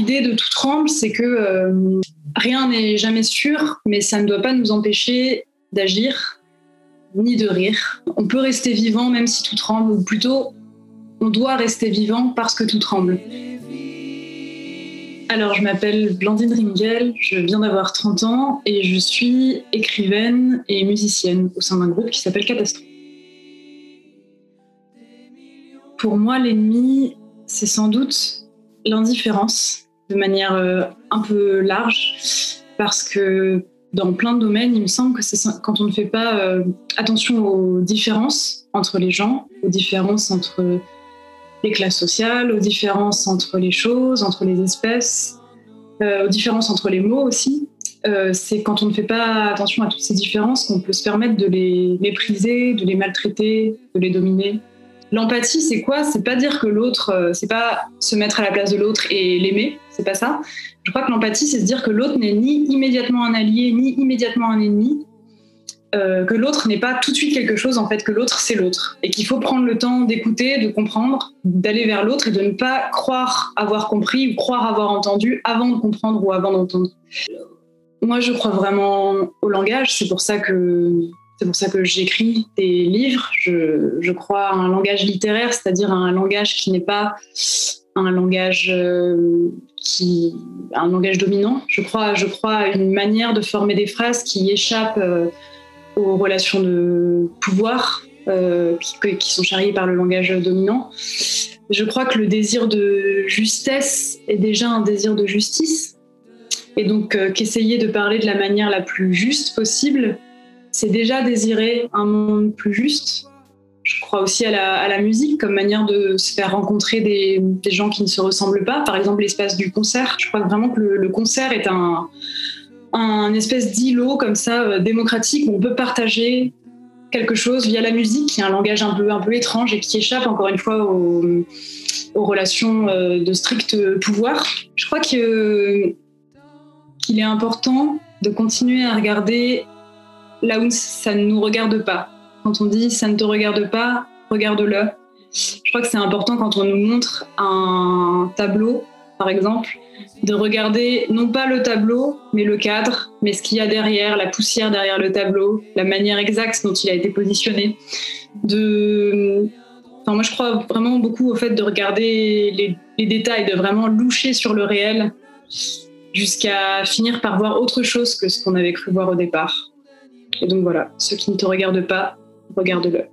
l'idée de Tout tremble, c'est que rien n'est jamais sûr, mais ça ne doit pas nous empêcher d'agir ni de rire. On peut rester vivant même si tout tremble, ou plutôt, on doit rester vivant parce que tout tremble. Alors, je m'appelle Blandine Ringel, je viens d'avoir 30 ans et je suis écrivaine et musicienne au sein d'un groupe qui s'appelle Catastrophe. Pour moi, l'ennemi, c'est sans doute l'indifférence, de manière un peu large, parce que dans plein de domaines, il me semble que c'est quand on ne fait pas attention aux différences entre les gens, aux différences entre les classes sociales, aux différences entre les choses, entre les espèces, aux différences entre les mots aussi. C'est quand on ne fait pas attention à toutes ces différences qu'on peut se permettre de les mépriser, de les maltraiter, de les dominer. L'empathie, c'est quoi ? C'est pas dire que l'autre, c'est pas se mettre à la place de l'autre et l'aimer, c'est pas ça. Je crois que l'empathie, c'est se dire que l'autre n'est ni immédiatement un allié, ni immédiatement un ennemi, que l'autre n'est pas tout de suite quelque chose, en fait, que l'autre, c'est l'autre. Et qu'il faut prendre le temps d'écouter, de comprendre, d'aller vers l'autre et de ne pas croire avoir compris ou croire avoir entendu avant de comprendre ou avant d'entendre. Moi, je crois vraiment au langage, c'est pour ça que j'écris des livres. Je crois à un langage littéraire, c'est-à-dire à un langage qui n'est pas un langage un langage dominant. Je crois à une manière de former des phrases qui échappent aux relations de pouvoir qui sont charriées par le langage dominant. Je crois que le désir de justesse est déjà un désir de justice. Et donc qu'essayer de parler de la manière la plus juste possible, c'est déjà désirer un monde plus juste. Je crois aussi à la musique comme manière de se faire rencontrer des gens qui ne se ressemblent pas. Par exemple, l'espace du concert. Je crois vraiment que le concert est un espèce d'îlot comme ça, démocratique, où on peut partager quelque chose via la musique, qui est un langage un peu étrange et qui échappe encore une fois aux relations de strict pouvoir. Je crois qu'il est important de continuer à regarder là où ça ne nous regarde pas. Quand on dit « ça ne te regarde pas, regarde-le ». Je crois que c'est important quand on nous montre un tableau, par exemple, de regarder non pas le tableau, mais le cadre, mais ce qu'il y a derrière, la poussière derrière le tableau, la manière exacte dont il a été positionné. Moi, je crois vraiment beaucoup au fait de regarder les détails, de vraiment loucher sur le réel, jusqu'à finir par voir autre chose que ce qu'on avait cru voir au départ. Et donc voilà, ce qui ne te regarde pas, regarde-le.